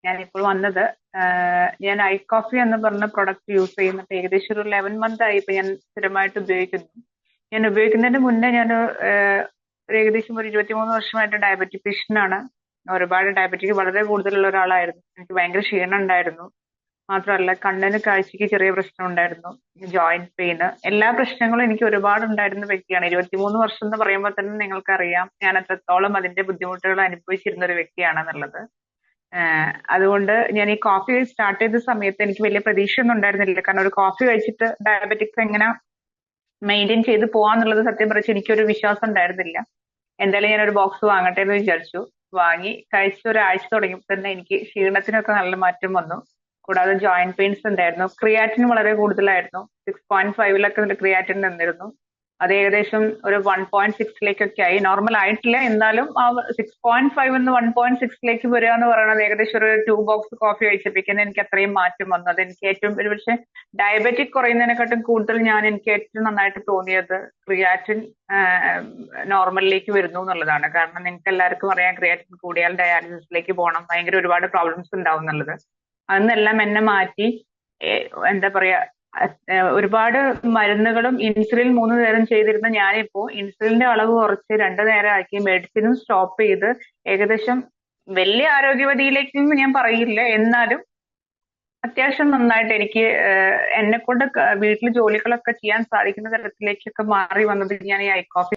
ഞാനിപ്പോൾ വന്നത്. ഞാൻ ഐ കോഫി എന്ന് പറഞ്ഞ പ്രൊഡക്റ്റ് യൂസ് ചെയ്യുന്നുണ്ട്. ഏകദേശം ഒരു 11 മന്ത് ആയി ഇപ്പൊ ഞാൻ സ്ഥിരമായിട്ട് ഉപയോഗിക്കുന്നു. ഞാൻ ഉപയോഗിക്കുന്നതിന് മുന്നേ ഞാൻ ഏകദേശം ഒരു 23 വർഷമായിട്ട് ഡയബറ്റിക് പേഷ്യന്റാണ്. ഒരുപാട് ഡയബറ്റിക് വളരെ കൂടുതലുള്ള ഒരാളായിരുന്നു. എനിക്ക് ഭയങ്കര ക്ഷീണം ഉണ്ടായിരുന്നു. മാത്രമല്ല കണ്ണിന് കാഴ്ചക്ക് ചെറിയ പ്രശ്നം ഉണ്ടായിരുന്നു. ജോയിന്റ് പെയിന് എല്ലാ പ്രശ്നങ്ങളും എനിക്ക് ഒരുപാട് ഉണ്ടായിരുന്ന വ്യക്തിയാണ്. 23 വർഷം എന്ന് പറയുമ്പോൾ തന്നെ നിങ്ങൾക്കറിയാം ഞാൻ എത്രത്തോളം അതിന്റെ ബുദ്ധിമുട്ടുകൾ അനുഭവിച്ചിരുന്ന ഒരു വ്യക്തിയാണെന്നുള്ളത്. അതുകൊണ്ട് ഞാൻ ഈ കോഫി സ്റ്റാർട്ട് ചെയ്ത സമയത്ത് എനിക്ക് വലിയ പ്രതീക്ഷയൊന്നും ഉണ്ടായിരുന്നില്ല. കാരണം ഒരു കോഫി കഴിച്ചിട്ട് ഡയബറ്റിക്സ് എങ്ങനെ മെയിൻറ്റെയിൻ ചെയ്ത് പോവാന്നുള്ളത് സത്യം പറഞ്ഞാൽ എനിക്കൊരു വിശ്വാസം ഉണ്ടായിരുന്നില്ല. എന്തായാലും ഞാനൊരു ബോക്സ് വാങ്ങട്ടെ എന്ന് വിചാരിച്ചു. വാങ്ങി കഴിച്ച ഒരാഴ്ച തുടങ്ങിയപ്പോൾ തന്നെ എനിക്ക് ക്ഷീണത്തിനൊക്കെ നല്ല മാറ്റം വന്നു. കൂടാതെ ജോയിന്റ് പെയിൻസ് ഉണ്ടായിരുന്നു. ക്രിയാറ്റിൻ വളരെ കൂടുതലായിരുന്നു. 6.5 ക്രിയാറ്റിൻ നിന്നിരുന്നു. അത് ഏകദേശം ഒരു 1.6 ആയി. നോർമൽ ആയിട്ടില്ല, എന്നാലും ആ 6.5 1.6 വരിക എന്ന് പറയുന്നത് ഏകദേശം ഒരു 2 ബോക്സ് കോഫി കഴിച്ചപ്പോഴേക്കും എനിക്ക് അത്രയും മാറ്റം വന്നു. അത് എനിക്ക് ഏറ്റവും ഒരുപക്ഷെ ഡയബറ്റിക് കുറയുന്നതിനെക്കാട്ടും കൂടുതൽ എനിക്ക് ഏറ്റവും നന്നായിട്ട് തോന്നിയത് ക്രിയാറ്റിൻ നോർമലിലേക്ക് വരുന്നു എന്നുള്ളതാണ്. കാരണം നിങ്ങൾക്ക് എല്ലാവർക്കും അറിയാം ക്രിയാറ്റിൻ കൂടിയാൽ ഡയാലിസിസിലേക്ക് പോകണം, ഭയങ്കര ഒരുപാട് പ്രോബ്ലംസ് ഉണ്ടാവും എന്നുള്ളത്. അതെന്നെല്ലാം എന്നെ മാറ്റി. എന്താ പറയാ, ഒരുപാട് മരുന്നുകളും ഇൻസുലിൻ 3 നേരം ചെയ്തിരുന്ന ഞാനിപ്പോ ഇൻസുലിന്റെ അളവ് കുറച്ച് 2 നേരം ആക്കി, മെഡിസിനും സ്റ്റോപ്പ് ചെയ്ത് ഏകദേശം വലിയ ആരോഗ്യവതിയിലേക്കൊന്നും ഞാൻ പറയില്ല, എന്നാലും അത്യാവശ്യം നന്നായിട്ട് എനിക്ക് എന്നെ കൊണ്ട് വീട്ടിൽ ജോലികളൊക്കെ ചെയ്യാൻ സാധിക്കുന്ന തരത്തിലേക്കൊക്കെ മാറി വന്നത് ഞാൻ ഈ ഐ കോഫി